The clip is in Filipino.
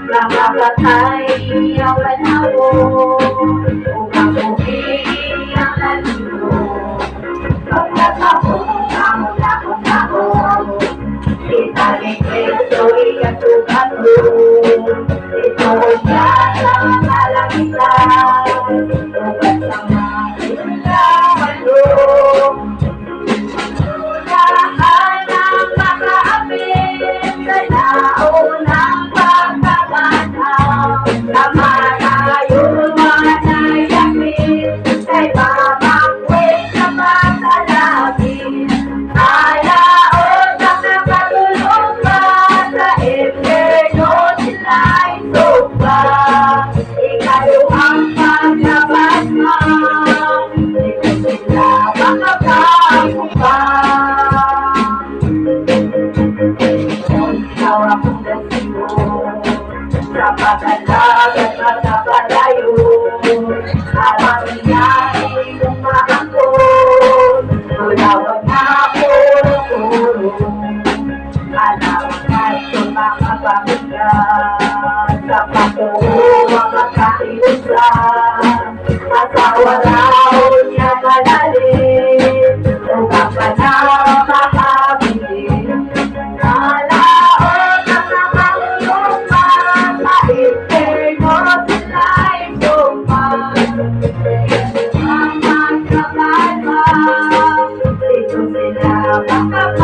Nakakatay ang panahon upang pumigil ang lalito. Pagkatapos ang lakon-lakon, italing ito'y ang sugat mo. Ito'y nasa kalangitan, sugat sa makilaman mo. Lahat ng makaapit sa naunang pagkakataon, tama tayong manayakit kay mamakwit sa matalapit. Alaon na nakatulong pa sa impyerno sila'y sumpa. Ikaluhang paglaban mo, ito sila makakakumpa. Ikaw akong destino sa pag-alag at magkapalayo. Parang iya'y lumahangkot, tulawag na puro-puro. Alawag at sumakapabigat sa patuwang magkaiusan. Asawa raw niya malalim, upang pa na makabilis. Alaon ang nakahulong pa sa impyerno sila'y sumpa. Ang magkakalma, dito sila makapagod.